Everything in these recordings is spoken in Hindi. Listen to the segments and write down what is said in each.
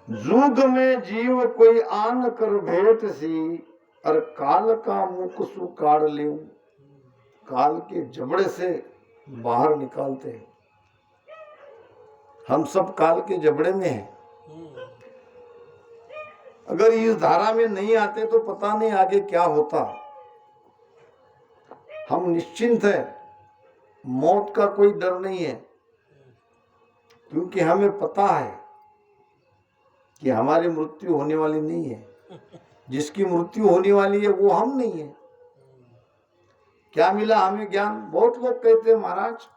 जुग में जीव कोई आन कर भेंट सी, और काल का मुख सु काढ़ लियो। काल के जबड़े से बाहर निकालते हैं। हम सब काल के जबड़े में हैं। अगर इस धारा में नहीं आते तो पता नहीं आगे क्या होता। हम निश्चिंत हैं, मौत का कोई डर नहीं है, क्योंकि हमें पता है कि हमारी मृत्यु होने वाली नहीं है। जिसकी मृत्यु होने वाली है वो हम नहीं है। क्या मिला हमें ज्ञान? बहुत लोग कहते हैं महाराज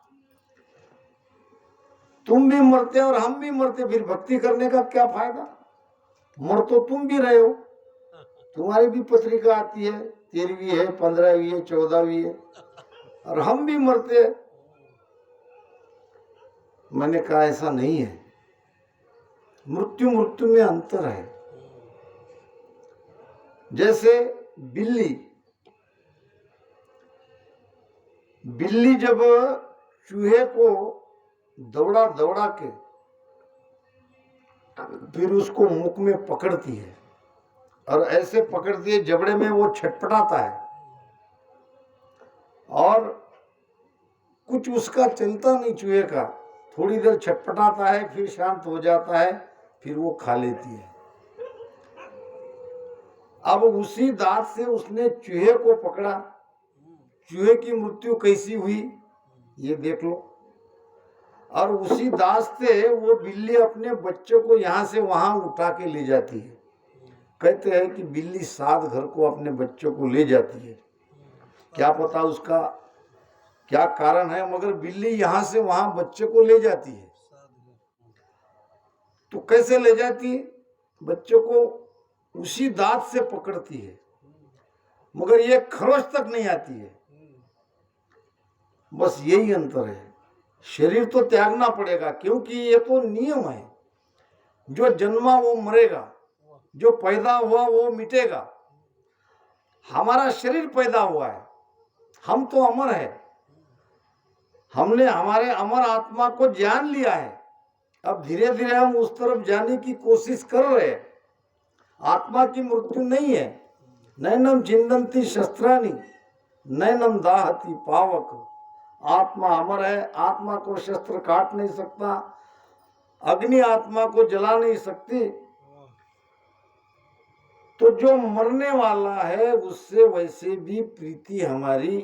तुम भी मरते और हम भी मरते, फिर भक्ति करने का क्या फायदा? मर तो तुम भी रहे हो, तुम्हारी भी पत्रिका आती है, 13वीं है, 15वीं है, 14वीं है, और हम भी मरते। मैंने कहा ऐसा नहीं है। मृत्यु मृत्यु में अंतर है। जैसे बिल्ली जब चूहे को दौड़ा दौड़ा के फिर उसको मुख में पकड़ती है, और ऐसे पकड़ती है जबड़े में वो छटपटाता है, और कुछ उसका चलता नहीं चूहे का, थोड़ी देर छटपटाता है, फिर शांत हो जाता है, फिर वो खा लेती है। अब उसी दांत से उसने चूहे को पकड़ा, चूहे की मृत्यु कैसी हुई ये देख लो। और उसी दांत से वो बिल्ली अपने बच्चों को यहां से वहां उठा के ले जाती है। कहते हैं कि बिल्ली 7 घर को अपने बच्चों को ले जाती है। क्या पता उसका क्या कारण है, मगर बिल्ली यहां से वहां बच्चे को ले जाती है। तो कैसे ले जाती है? बच्चों को उसी दांत से पकड़ती है, मगर ये खरोच तक नहीं आती है। बस यही अंतर है। शरीर तो त्यागना पड़ेगा, क्योंकि ये तो नियम है। जो जन्मा वो मरेगा, जो पैदा हुआ वो मिटेगा। हमारा शरीर पैदा हुआ है, हम तो अमर है। हमने हमारे अमर आत्मा को जान लिया है। अब धीरे धीरे हम उस तरफ जाने की कोशिश कर रहे हैं। आत्मा की मृत्यु नहीं है। नैनम चिंदंती शस्त्राणी नैनम दाहती पावक। आत्मा अमर है। आत्मा को शस्त्र काट नहीं सकता, अग्नि आत्मा को जला नहीं सकती। तो जो मरने वाला है उससे वैसे भी प्रीति हमारी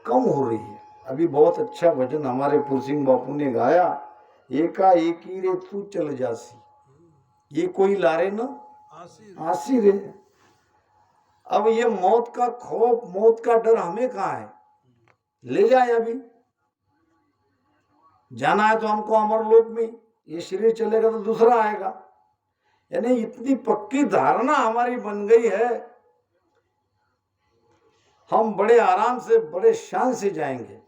कम हो रही है। अभी बहुत अच्छा भजन हमारे पुरसिंह बापू ने गाया, एका एकी रे तू चल जासी, ये कोई लारे न आसी रे। अब ये मौत का खौफ, मौत का डर हमें कहाँ है? ले जाए। अभी जाना है तो हमको अमर लोक में, ये शरीर चलेगा तो दूसरा आएगा। यानी इतनी पक्की धारणा हमारी बन गई है, हम बड़े आराम से बड़े शान से जाएंगे।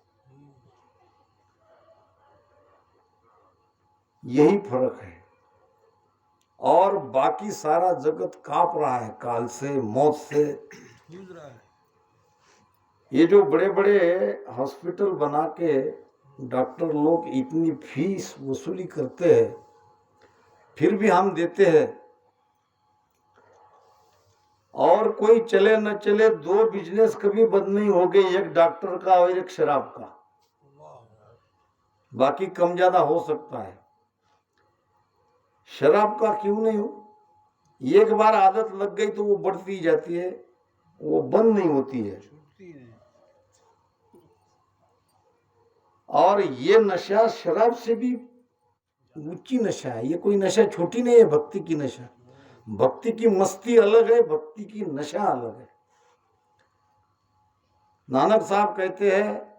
यही फर्क है। और बाकी सारा जगत कांप रहा है काल से, मौत से जूझ रहा है। ये जो बड़े बड़े हॉस्पिटल बना के डॉक्टर लोग इतनी फीस वसूली करते हैं, फिर भी हम देते हैं। और कोई चले न चले, 2 बिजनेस कभी बंद नहीं हो गए, एक डॉक्टर का और एक शराब का। बाकी कम ज्यादा हो सकता है, शराब का क्यों नहीं हो? एक बार आदत लग गई तो वो बढ़ती जाती है, वो बंद नहीं होती है। और ये नशा शराब से भी ऊंची नशा है। ये कोई नशा छोटी नहीं है, भक्ति की नशा। भक्ति की मस्ती अलग है, भक्ति की नशा अलग है। नानक साहब कहते हैं,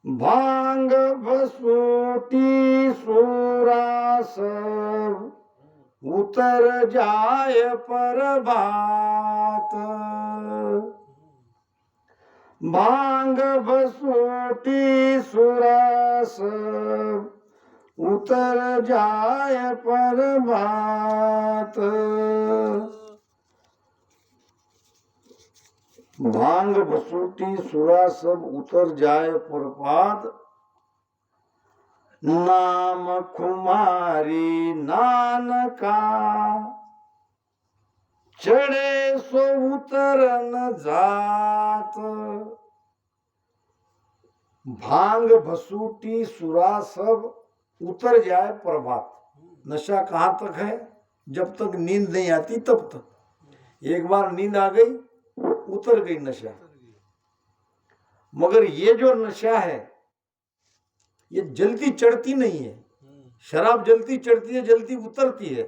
भांग भसूटी सूरा सब उतर जाए पर भात। भांग भसूटी सूरा सब उतर जाए पर भात। भांग भसूटी सुरा सब उतर जाए पर भात। नाम खुमारी नानका, चढ़े सो उतरन जात। भांग भसूटी सुरा सब उतर जाए प्रभात। नशा कहाँ तक है? जब तक नींद नहीं आती तब तक। एक बार नींद आ गई, उतर गई नशा। मगर ये जो नशा है ये जल्दी चढ़ती नहीं है। शराब जल्दी चढ़ती है, जल्दी उतरती है।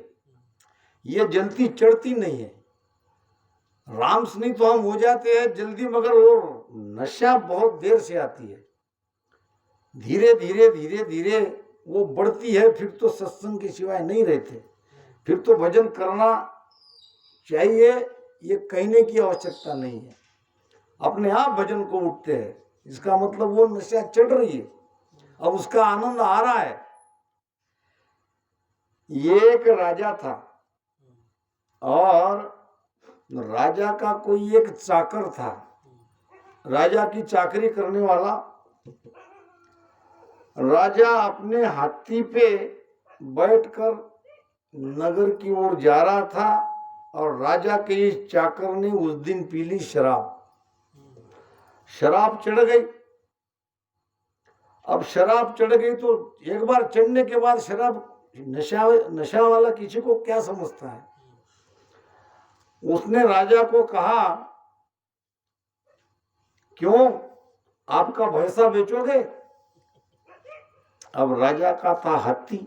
ये जल्दी चढ़ती नहीं है। राम्स नहीं तो हम हो जाते हैं जल्दी, मगर वो नशा बहुत देर से आती है। धीरे धीरे धीरे धीरे वो बढ़ती है। फिर तो सत्संग के सिवाय नहीं रहते, फिर तो भजन करना चाहिए, ये कहने की आवश्यकता नहीं है। अपने आप भजन को उठते हैं। इसका मतलब वो नशा चढ़ रही है, अब उसका आनंद आ रहा है। ये एक राजा था और राजा का कोई एक चाकर था। राजा की चाकरी करने वाला राजा अपने हाथी पे बैठकर नगर की ओर जा रहा था और राजा के इस चाकर ने उस दिन पी ली शराब। शराब चढ़ गई। अब शराब चढ़ गई तो एक बार चढ़ने के बाद शराब नशा वाला किसी को क्या समझता है। उसने राजा को कहा, क्यों आपका भैंसा बेचोगे? अब राजा का था हाथी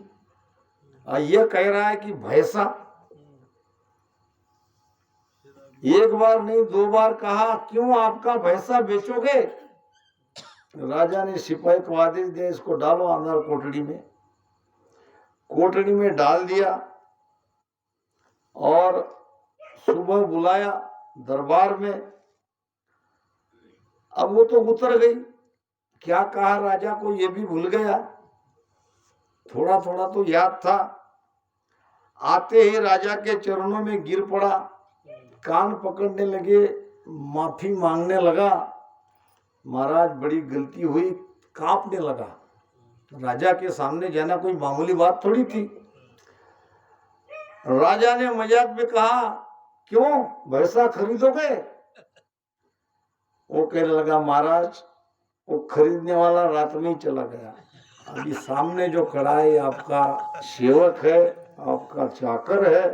और यह कह रहा है कि भैंसा। एक बार नहीं दो बार कहा, क्यों आपका भैंसा बेचोगे? राजा ने सिपाही को आदेश दिया, इसको डालो अंदर कोठड़ी में। कोठड़ी में डाल दिया और सुबह बुलाया दरबार में। अब वो तो उतर गई, क्या कहा राजा को ये भी भूल गया। थोड़ा थोड़ा तो याद था। आते ही राजा के चरणों में गिर पड़ा, कान पकड़ने लगे, माफी मांगने लगा। महाराज बड़ी गलती हुई, कांपने लगा। राजा के सामने जाना कोई मामूली बात थोड़ी थी। राजा ने मजाक में कहा, क्यों भैंसा खरीदोगे? वो कहने लगा, महाराज वो खरीदने वाला रात में ही चला गया। अभी सामने जो खड़ा है आपका सेवक है, आपका चाकर है।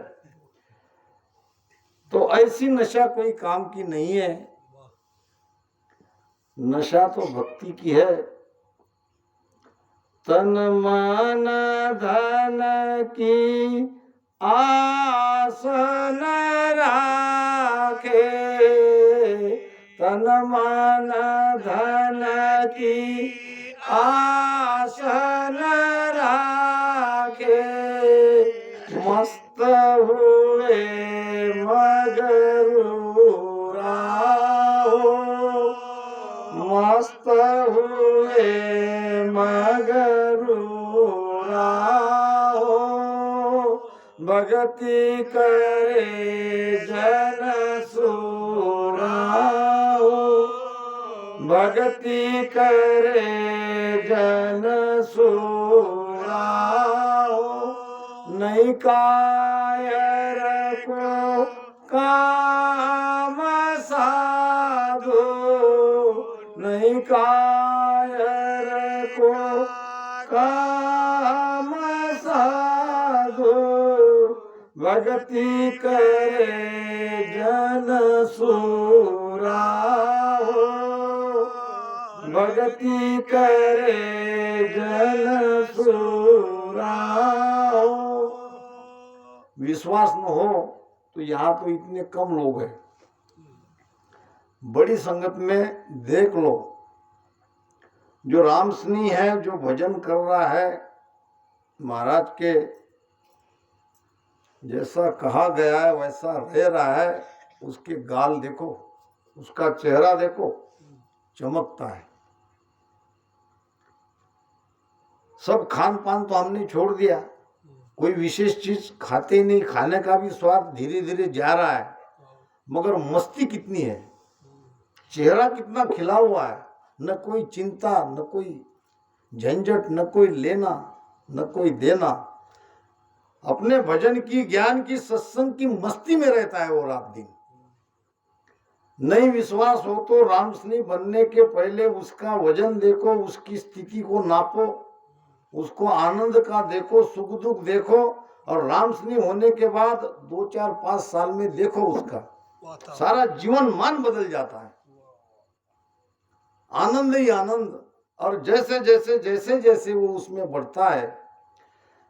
तो ऐसी नशा कोई काम की नहीं है। नशा तो भक्ति की है। तन मन धन की आस न राखे, तन मन धन की आस न राखे, मस्त हुए मगरूरा हो, मस्त हुए मगरूरा हो, भगति करे जन सूरा हो, भगति करे जन सूरा हो। नहीं कायर को काम साधो, नहीं कायर को काम साधो, भगति करे जन सूरा हो, भगति करे जन सूरा हो। विश्वास न हो तो यहाँ तो इतने कम लोग हैं। बड़ी संगत में देख लो, जो रामस्नी है, जो भजन कर रहा है, महाराज के जैसा कहा गया है वैसा रह रहा है, उसके गाल देखो, उसका चेहरा देखो, चमकता है। सब खान पान तो हमने छोड़ दिया, कोई विशेष चीज खाते ही नहीं, खाने का भी स्वाद धीरे धीरे जा रहा है, मगर मस्ती कितनी है, चेहरा कितना खिला हुआ है, न कोई चिंता, न कोई झंझट, न कोई लेना। न कोई देना। अपने भजन की, ज्ञान की, सत्संग की मस्ती में रहता है वो रात दिन। नहीं विश्वास हो तो रामसनी बनने के पहले उसका वजन देखो, उसकी स्थिति को नापो, उसको आनंद का देखो, सुख दुख देखो, और रामसनी होने के बाद 2 4 5 साल में देखो उसका सारा जीवन मान बदल जाता है। आनंद ही आनंद। और जैसे जैसे जैसे जैसे वो उसमें बढ़ता है,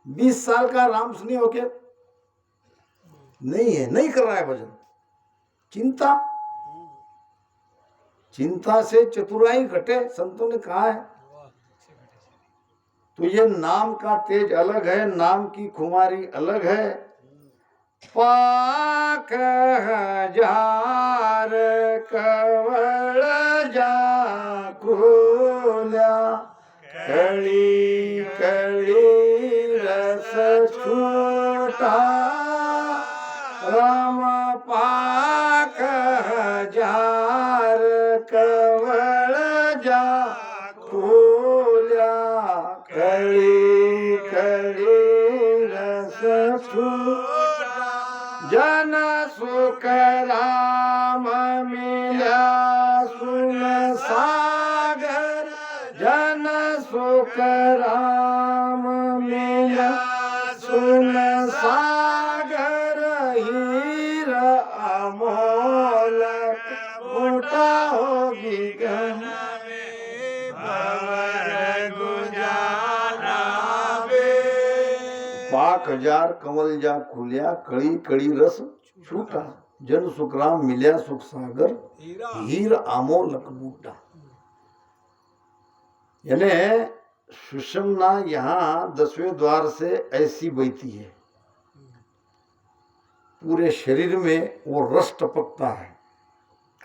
20 साल का रामसनी होके नहीं है, नहीं कर रहा है भजन, चिंता, चिंता से चतुराई घटे, संतों ने कहा है। तो ये नाम का तेज अलग है, नाम की खुमारी अलग है। पाक हजार कवळ जा खुल्या, कळी कळी रस छूटा, राम पाक हजार कवळ जा खुल्या, कळी कळी रस छूटा, जन सुख राम मिल्या सुन सागर, जन सुख राम मिल्या सुन सागर, हीर अमोल मोटा होगी गन पाक हजार कमल जा खुल्या, कळी कळी रस छूटा, जन सुख राम मिल्या सुख सागर, हीर आमोलक बूटा। यानी सुषमना यहाँ 10वें द्वार से ऐसी बहती है, पूरे शरीर में वो रस टपकता है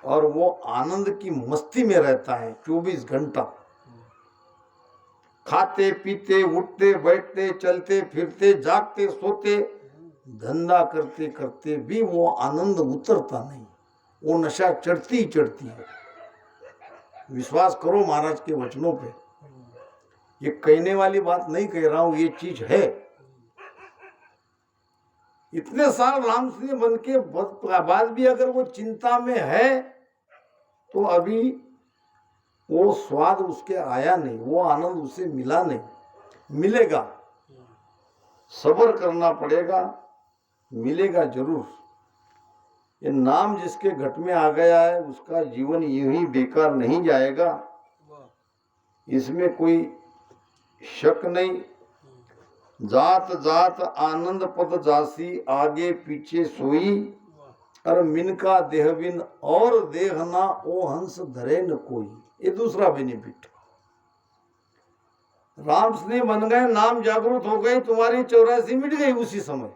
और वो आनंद की मस्ती में रहता है 24 घंटा। खाते पीते उठते बैठते चलते फिरते जागते सोते धंधा करते करते भी वो आनंद उतरता नहीं, वो नशा चढ़ती ही चढ़ती है। विश्वास करो महाराज के वचनों पे, ये कहने वाली बात नहीं कह रहा हूं, ये चीज है। इतने साल रामसनी बन के बाद भी अगर वो चिंता में है तो अभी वो स्वाद उसके आया नहीं, वो आनंद उसे मिला नहीं, मिलेगा। सब्र करना पड़ेगा, मिलेगा जरूर। ये नाम जिसके घट में आ गया है उसका जीवन यूं ही बेकार नहीं जाएगा, इसमें कोई शक नहीं। जात जात आनंद पद जासी, आगे पीछे सोई, और मिन का देह बिन और देखना, ओ हंस धरे न कोई। ये दूसरा बेनिफिट। रामसनी बन गए, नाम जागृत हो गई, तुम्हारी 84 मिट गई उसी समय।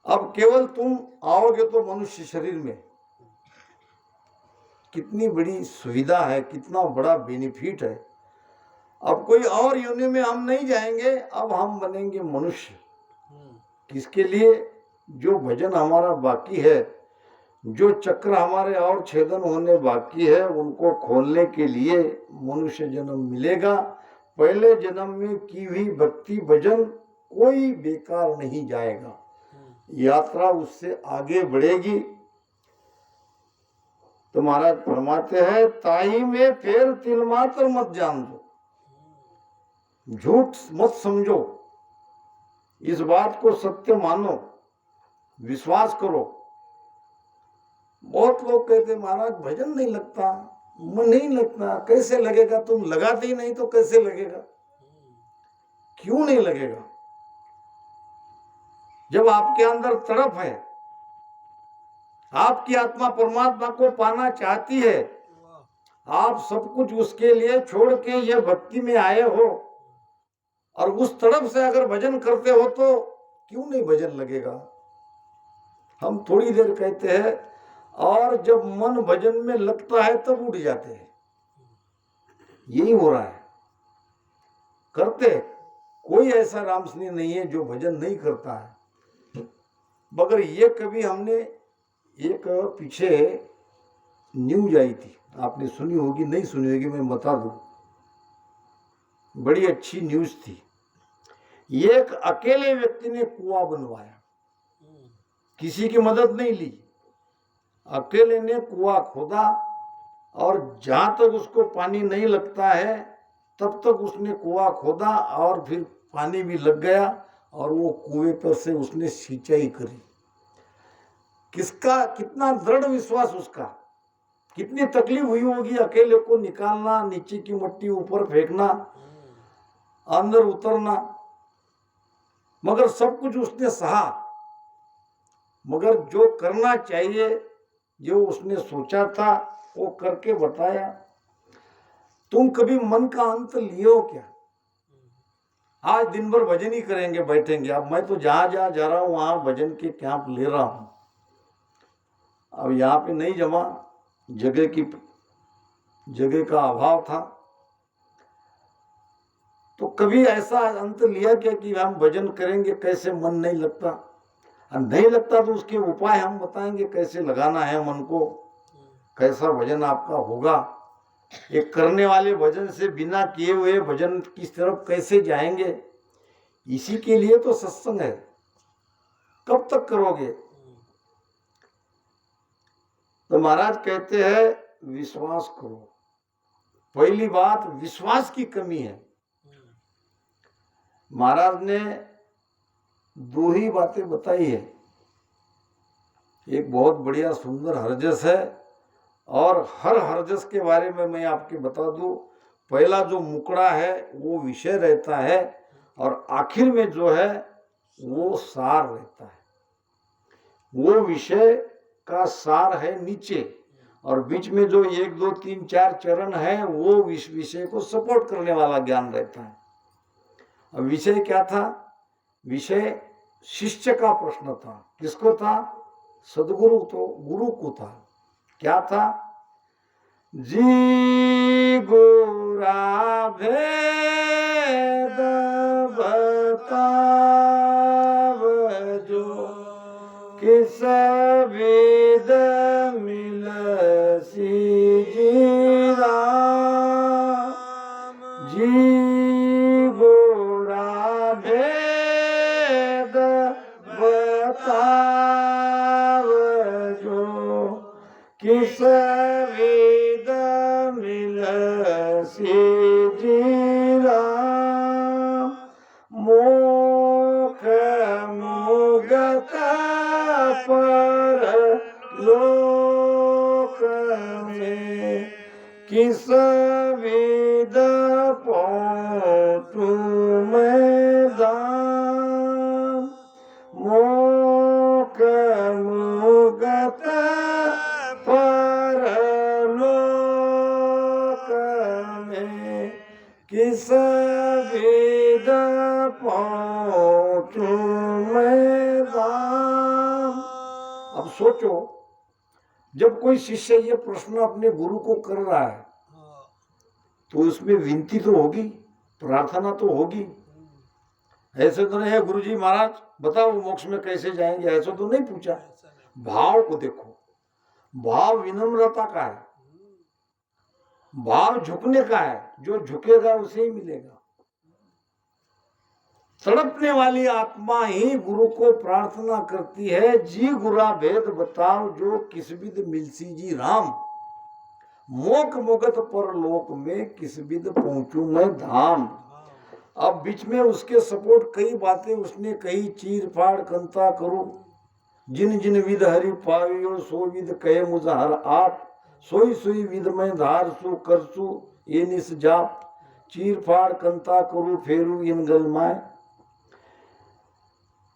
अब केवल तुम आओगे तो मनुष्य शरीर में, कितनी बड़ी सुविधा है, कितना बड़ा बेनिफिट है। अब कोई और योनि में हम नहीं जाएंगे, अब हम बनेंगे मनुष्य। किसके लिए? जो भजन हमारा बाकी है, जो चक्र हमारे और छेदन होने बाकी है, उनको खोलने के लिए मनुष्य जन्म मिलेगा। पहले जन्म में की हुई भक्ति भजन कोई बेकार नहीं जाएगा, यात्रा उससे आगे बढ़ेगी। तो महाराज फरमाते हैं, ताई में फेर तिल मात्र मत जान दो, झूठ मत समझो, इस बात को सत्य मानो, विश्वास करो। बहुत लोग कहते महाराज भजन नहीं लगता, मन नहीं लगता, कैसे लगेगा? तुम लगाते ही नहीं तो कैसे लगेगा? क्यों नहीं लगेगा? जब आपके अंदर तड़प है, आपकी आत्मा परमात्मा को पाना चाहती है, आप सब कुछ उसके लिए छोड़ के ये भक्ति में आए हो, और उस तड़प से अगर भजन करते हो तो क्यों नहीं भजन लगेगा? हम थोड़ी देर कहते हैं और जब मन भजन में लगता है तब उठ जाते हैं। यही हो रहा है। करते कोई ऐसा रामसनी नहीं है जो भजन नहीं करता है। मगर ये कभी हमने एक पीछे न्यूज आई थी, आपने सुनी होगी, नहीं सुनी होगी, मैं बता दूं। बड़ी अच्छी न्यूज थी। एक अकेले व्यक्ति ने कुआं बनवाया, किसी की मदद नहीं ली, अकेले ने कुआं खोदा और जहां तक उसको पानी नहीं लगता है तब तक उसने कुआं खोदा और फिर पानी भी लग गया और वो कुएं पर से उसने सिंचाई करी। किसका कितना दृढ़ विश्वास, उसका कितनी तकलीफ हुई होगी अकेले को निकालना, नीचे की मट्टी ऊपर फेंकना, अंदर उतरना, मगर सब कुछ उसने सहा। मगर जो करना चाहिए, जो उसने सोचा था वो करके बताया। तुम कभी मन का अंत लियो क्या? आज दिन भर भजन ही करेंगे, बैठेंगे। अब मैं तो जहां जहां जा रहा हूं वहां भजन के कैंप ले रहा हूं। अब यहाँ पे नहीं जमा, जगह का अभाव था। तो कभी ऐसा अंत लिया क्या कि हम भजन करेंगे, कैसे मन नहीं लगता? नहीं लगता तो उसके उपाय हम बताएंगे, कैसे लगाना है मन को, कैसा भजन आपका होगा। एक करने वाले भजन से बिना किए हुए भजन की तरफ कैसे जाएंगे? इसी के लिए तो सत्संग है। कब तक करोगे? तो महाराज कहते हैं विश्वास करो। पहली बात, विश्वास की कमी है। महाराज ने दो ही बातें बताई है। एक बहुत बढ़िया सुंदर हरजस है और हर हरजस के बारे में मैं आपके बता दूं। पहला जो मुकड़ा है वो विषय रहता है और आखिर में जो है वो सार रहता है। वो विषय का सार है नीचे और बीच में जो 1 2 3 4 चरण है वो विषय को सपोर्ट करने वाला ज्ञान रहता है। अब विषय क्या था? विषय शिष्य का प्रश्न था। किसको था? सदगुरु तो गुरु को था। क्या था? जी गुरा भेद बताव जो किस वेद मिलसी जी राम। जी गुरा भेद बताव जो किस वेद मिलसी जी राम। मोख मुगत पर लोक में किस वेद पहुँचूं मैं धाम। मोख मुगत पर लोक में किस वेद पहुँचूं मैं धाम। अब सोचो, जब कोई शिष्य ये प्रश्न अपने गुरु को कर रहा है तो उसमें विनती तो होगी, प्रार्थना तो होगी। ऐसे तो नहीं है गुरुजी महाराज बताओ मोक्ष में कैसे जाएंगे, ऐसा तो नहीं पूछा। भाव को देखो, भाव विनम्रता का है, भाव झुकने का है। जो झुकेगा उसे ही मिलेगा। तड़पने वाली आत्मा ही गुरु को प्रार्थना करती है, जी गुरा भेद बताओ जो किस विद मिलसी जी राम। मोक मुगत पर लोक में किस विद पहुंचूं मैं धाम। अब बीच में उसके सपोर्ट कई बातें उसने कही, चीर फाड़ कंता करो जिन जिन विद हरि पावियो सो विद कहे मुझहर आप। सोई सोई विद में धार सो करसु ये निस जाप। चीर फाड़ कंता करू फेरू इन गलमाए।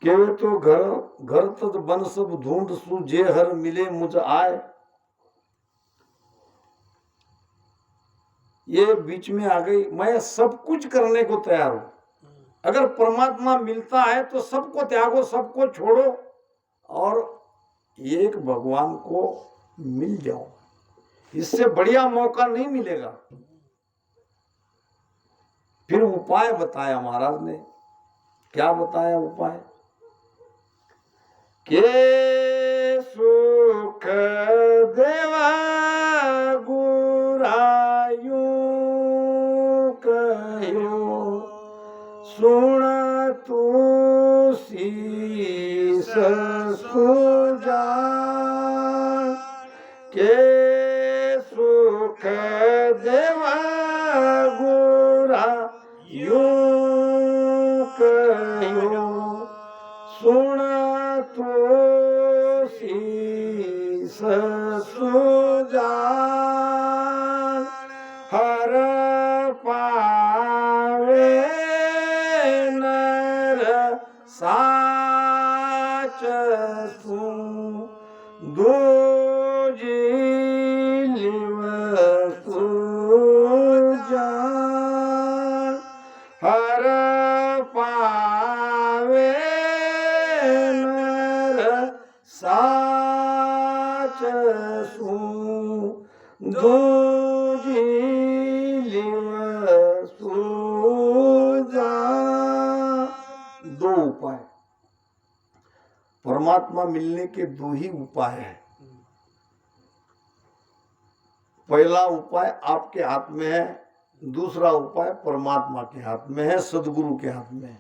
केवे तो घर घर तद बन सब ढूंढ सु जे हर मिले मुझ आए। ये बीच में आ गई, मैं सब कुछ करने को तैयार हूं। अगर परमात्मा मिलता है तो सबको त्यागो, सबको छोड़ो और एक भगवान को मिल जाओ। इससे बढ़िया मौका नहीं मिलेगा। फिर उपाय बताया महाराज ने। क्या बताया उपाय? के सुख देवा गुरायु कहो सुनत सुजान के सुख देवा गुरा यूं कहो सुन तो शीस सुजान हर पावे नर साच सु दूजी लिव सुजान हर पावे नर साच सु दूजी लिव सुजान। दो उपाय, परमात्मा मिलने के दो ही उपाय हैं। पहला उपाय आपके हाथ में है, दूसरा उपाय परमात्मा के हाथ में है, सदगुरु के हाथ में है।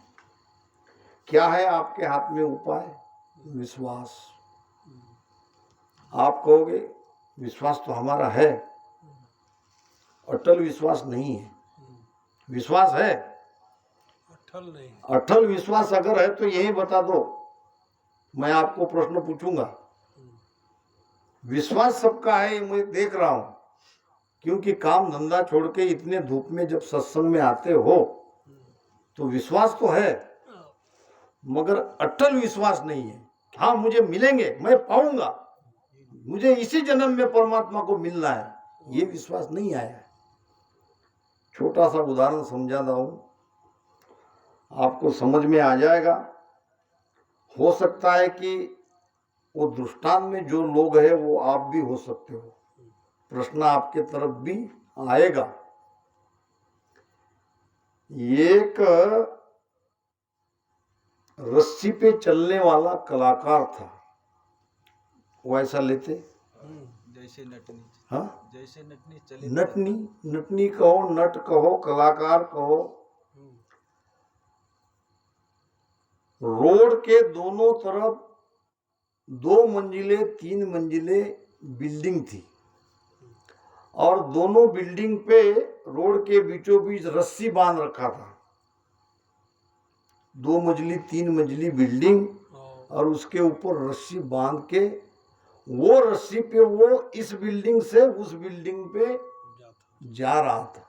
क्या है आपके हाथ में उपाय? विश्वास। आप कहोगे विश्वास तो हमारा है, अटल विश्वास नहीं है। विश्वास है, अटल नहीं। अटल विश्वास अगर है तो यही बता दो, मैं आपको प्रश्न पूछूंगा। विश्वास सबका है, मैं देख रहा हूं, क्योंकि काम धंधा छोड़ के इतने धूप में जब सत्संग में आते हो तो विश्वास तो है, मगर अटल विश्वास नहीं है। हाँ मुझे मिलेंगे, मैं पाऊंगा, मुझे इसी जन्म में परमात्मा को मिलना है, ये विश्वास नहीं आया है। छोटा सा उदाहरण समझाता हूं, आपको समझ में आ जाएगा। हो सकता है कि वो दृष्टांत में जो लोग हैं वो आप भी हो सकते हो, प्रश्न आपके तरफ भी आएगा। एक रस्सी पे चलने वाला कलाकार था, वो ऐसा लेते जैसे नटनी। हाँ, जैसे नटनी चले। नटनी, नटनी कहो, नट कहो, कलाकार कहो। रोड के दोनों तरफ 2 मंजिले 3 मंजिले बिल्डिंग थी, और दोनों बिल्डिंग पे रोड के बीचों बीच रस्सी बांध रखा था। 2 मंजिली 3 मंजिली बिल्डिंग, और उसके ऊपर रस्सी बांध के वो रस्सी पे वो इस बिल्डिंग से उस बिल्डिंग पे जा रहा था।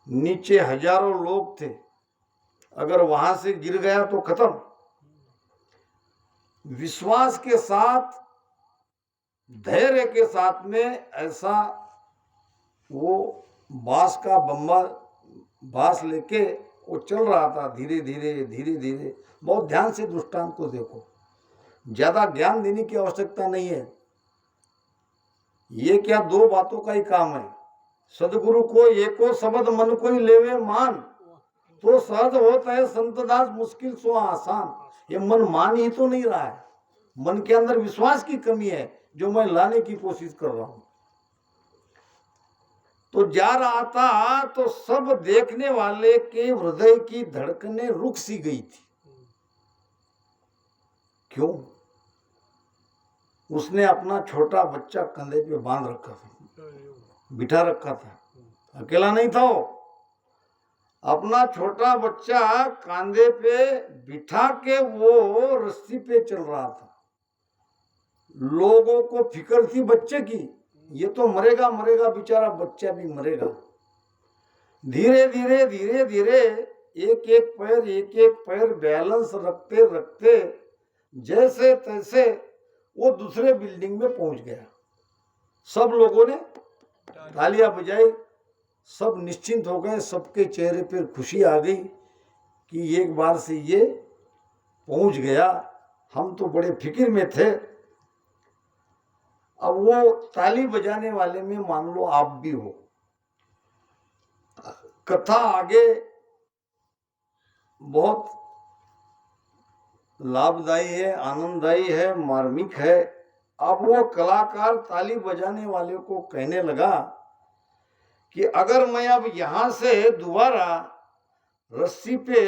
नीचे हजारों लोग थे, अगर वहां से गिर गया तो खत्म। विश्वास के साथ, धैर्य के साथ में ऐसा वो बांस का बम्बा, बांस लेके वो चल रहा था, धीरे धीरे धीरे धीरे। बहुत ध्यान से दृष्टांत को देखो, ज्यादा ज्ञान देने की आवश्यकता नहीं है। ये क्या 2 बातों का ही काम है। सदगुरु को एको शब्द मन कोई लेवे मान, तो सहज होता है संत दास मुश्किल सो आसान। ये मन मान ही तो नहीं रहा है, मन के अंदर विश्वास की कमी है, जो मैं लाने की कोशिश कर रहा हूं। तो जा रहा था तो सब देखने वाले के हृदय की धड़कनें रुक सी गई थी। क्यों? उसने अपना छोटा बच्चा कंधे पे बांध रखा था, बिठा रखा था, अकेला नहीं था वो। अपना छोटा बच्चा कंधे पे बिठा के वो रस्सी पे चल रहा था। लोगों को फिक्र थी बच्चे की, ये तो मरेगा मरेगा, बेचारा बच्चा भी मरेगा। धीरे धीरे धीरे धीरे एक एक पैर बैलेंस रखते रखते जैसे तैसे वो दूसरे बिल्डिंग में पहुंच गया। सब लोगों ने तालियां बजाई, सब निश्चिंत हो गए, सबके चेहरे पर खुशी आ गई कि एक बार से ये पहुंच गया। हम तो बड़े फिक्र में थे। अब वो ताली बजाने वाले में मान लो आप भी हो। कथा आगे बहुत लाभदायी है, आनंददायी है, मार्मिक है। अब वो कलाकार ताली बजाने वाले को कहने लगा कि अगर मैं अब यहां से दोबारा रस्सी पे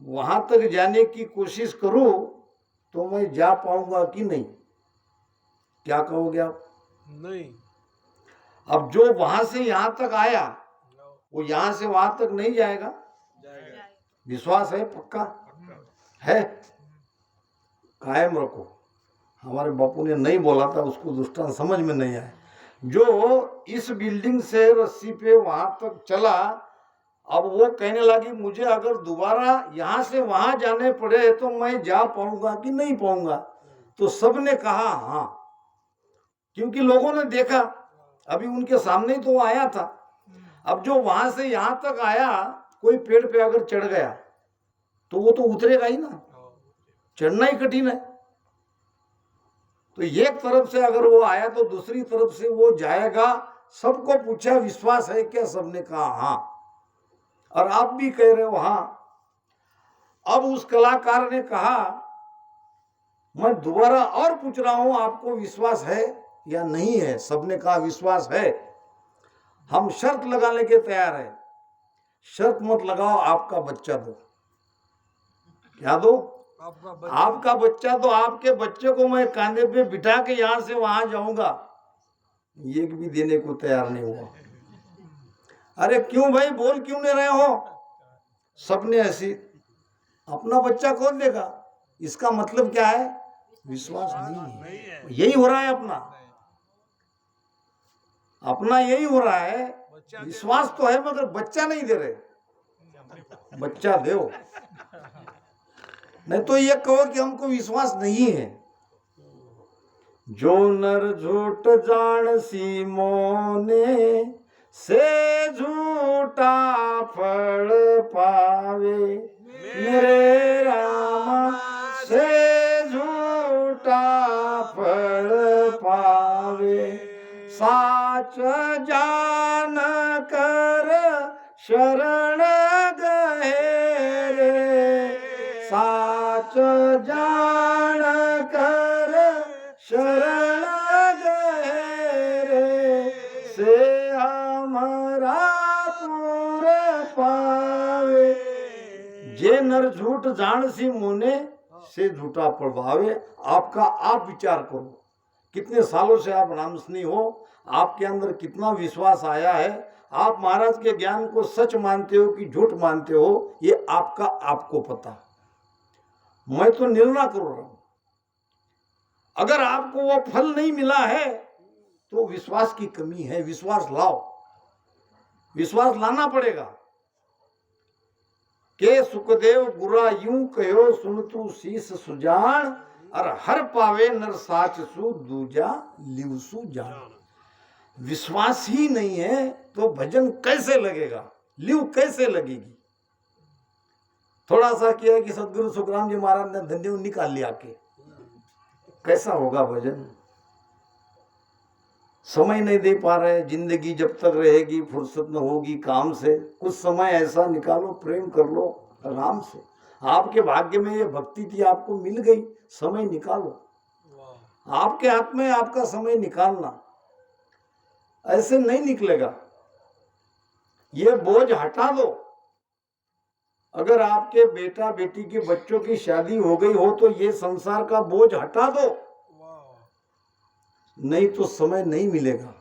वहां तक जाने की कोशिश करूं तो मैं जा पाऊंगा कि नहीं? क्या कहोगे आप? नहीं। अब जो वहां से यहां तक आया वो यहां से वहां तक नहीं जाएगा। जाएगा। विश्वास है? पक्का है? कायम रखो। हमारे बापू ने नहीं बोला था, उसको दृष्टांत समझ में नहीं आया। जो इस बिल्डिंग से रस्सी पे वहां तक चला, अब वो कहने लगी मुझे अगर दोबारा यहां से वहां जाने पड़े तो मैं जा पाऊंगा कि नहीं पाऊंगा? तो सबने कहा हाँ, क्योंकि लोगों ने देखा, अभी उनके सामने ही तो वो आया था। अब जो वहां से यहां तक आया, कोई पेड़ पे अगर चढ़ गया तो वो तो उतरेगा ही ना, चढ़ना ही कठिन है। तो एक तरफ से अगर वो आया तो दूसरी तरफ से वो जाएगा। सबको पूछा विश्वास है क्या? सबने कहा हाँ, और आप भी कह रहे हो हाँ। अब उस कलाकार ने कहा मैं दोबारा और पूछ रहा हूं, आपको विश्वास है या नहीं है? सबने कहा विश्वास है। हम शर्त लगाने के तैयार है। शर्त मत लगाओ, आपका बच्चा दो। क्या दो? आपका बच्चा। तो आपके बच्चे को मैं कांधे पे बिठा के यहां से वहां जाऊंगा। एक भी देने को तैयार नहीं हुआ। अरे क्यों भाई, बोल क्यों नहीं रहे हो? सबने ऐसी, अपना बच्चा कौन देगा? इसका मतलब क्या है? विश्वास नहीं है। यही हो रहा है अपना, अपना यही हो रहा है। विश्वास तो है मगर बच्चा नहीं दे रहे। बच्चा दो, नहीं तो ये कहो कि हमको विश्वास नहीं है। जो नर झूठ जान सी मोने, से झूठा फल पावे। मेरे रामा से झूठा फल पावे। साच जान कर शरण गए रे। साच जान कर शरण गए रे। से हमारा पुर पावे। जे नर झूठ जान सी मुने, से झूठा प्रभावे। आपका आप विचार करो, कितने सालों से आप रामस्नी हो, आपके अंदर कितना विश्वास आया है। आप महाराज के ज्ञान को सच मानते हो कि झूठ मानते हो, ये आपका आपको पता। मैं तो निर्णय कर रहा हूं। अगर आपको वो फल नहीं मिला है तो विश्वास की कमी है। विश्वास लाओ, विश्वास लाना पड़ेगा। के सुखदेव गुरा यूं कहो, सुन तू शीस सुजान। और हर पावे नर साच सु, दूजा लिवसु जान। विश्वास ही नहीं है तो भजन कैसे लगेगा, लिव कैसे लगेगी? थोड़ा सा किया कि सदगुरु सुखराम जी महाराज ने धन्य निकाल लिया के, कैसा होगा भजन? समय नहीं दे पा रहे। जिंदगी जब तक रहेगी फुर्सत न होगी काम से। कुछ समय ऐसा निकालो, प्रेम कर लो आराम से। आपके भाग्य में ये भक्ति थी, आपको मिल गई, समय निकालो। आपके हाथ में आपका समय निकालना, ऐसे नहीं निकलेगा। ये बोझ हटा दो। अगर आपके बेटा बेटी के बच्चों की शादी हो गई हो तो ये संसार का बोझ हटा दो, नहीं तो समय नहीं मिलेगा।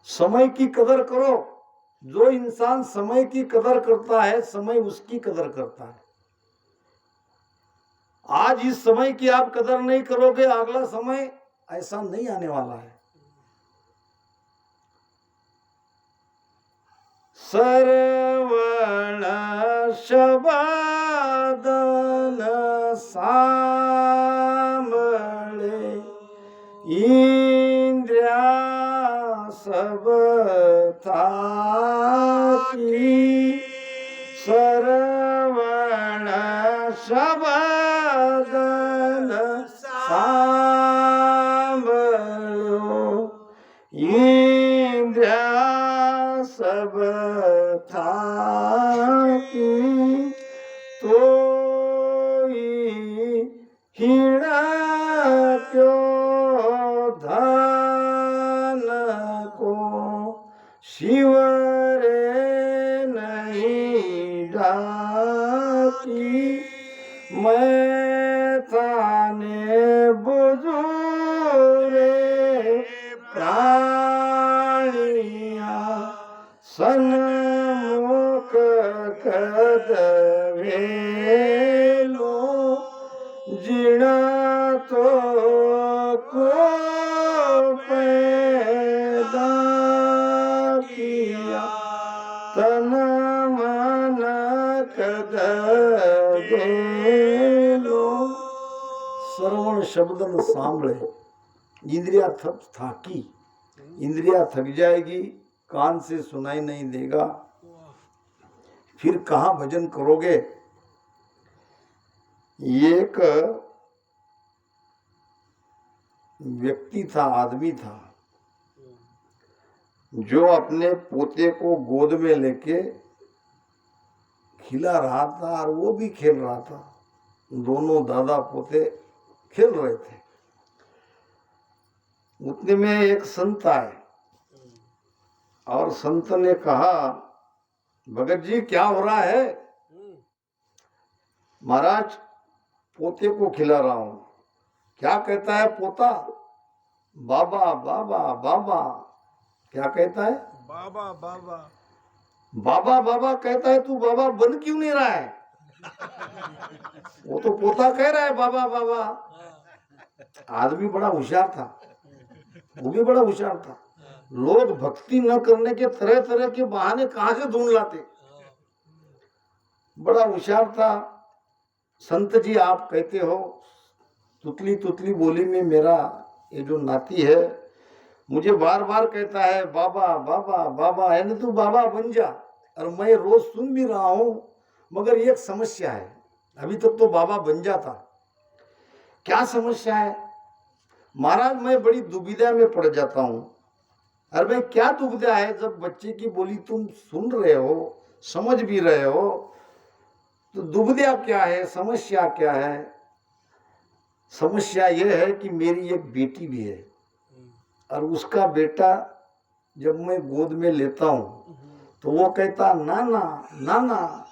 समय की कदर करो। जो इंसान समय की कदर करता है, समय उसकी कदर करता है। आज इस समय की आप कदर नहीं करोगे, अगला समय ऐसा नहीं आने वाला है। सरवण शबदन सांभळे, इंद्रिया सब थाकी। सरवण शबदन सांभळो, इंद्रिया सब थाकी। तो हीण क्यों धन को, शिव रे नहीं ढाकी। मैं थाने गेलो श्रवण शब्दन सांभळे इंद्रिया थाकी, इंद्रिया थक जाएगी, कान से सुनाई नहीं देगा, फिर कहाँ भजन करोगे। एक व्यक्ति था, आदमी था, जो अपने पोते को गोद में लेके खिला रहा था और वो भी खेल रहा था। दोनों दादा पोते खेल रहे थे। उतने में एक संत आए और संत ने कहा, भगत जी क्या हो रहा है। महाराज पोते को खिला रहा हूं। क्या कहता है पोता। बाबा बाबा बाबा। क्या कहता है। बाबा बाबा। बाबा बाबा कहता है, तू बाबा बन क्यों नहीं रहा है। वो तो पोता कह रहा है बाबा बाबा। आदमी बड़ा होशियार था, वो भी बड़ा होशियार था। लोग भक्ति न करने के तरह तरह के बहाने कहां से ढूंढ लाते। बड़ा होशियार था। संत जी आप कहते हो, तुतली तुतली बोली में मेरा ये जो नाती है मुझे बार बार कहता है बाबा बाबा बाबा, है ना, तू बाबा बन जा। और मैं रोज सुन भी रहा हूं, मगर एक समस्या है। अभी तक तो बाबा बन जाता। क्या समस्या है। महाराज मैं बड़ी दुविधा में पड़ जाता हूं। अरे भाई क्या दुविधा है। जब बच्चे की बोली तुम सुन रहे हो, समझ भी रहे हो, तो दुविधा क्या है, समस्या क्या है। समस्या यह है कि मेरी एक बेटी भी है और उसका बेटा जब मैं गोद में लेता हूं तो वो कहता नाना नाना,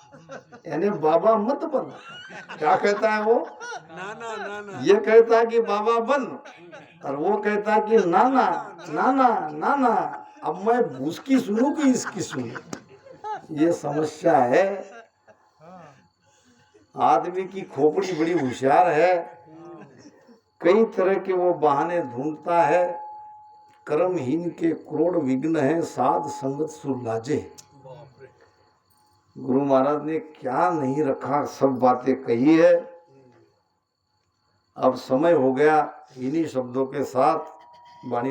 यानी बाबा मत बन। क्या कहता है वो। नाना नाना। ये कहता है कि बाबा बन और वो कहता है कि नाना नाना नाना। अब मैं उसकी सुनूं कि इसकी सुनूं, ये समस्या है। आदमी की खोपड़ी बड़ी होशियार है। कई तरह के वो बहाने ढूंढता है। कर्महीन के करोड़ विघ्न है, साध संगत सुलाजे। गुरु महाराज ने क्या नहीं रखा, सब बातें कही है। अब समय हो गया इन्हीं शब्दों के साथ वाणी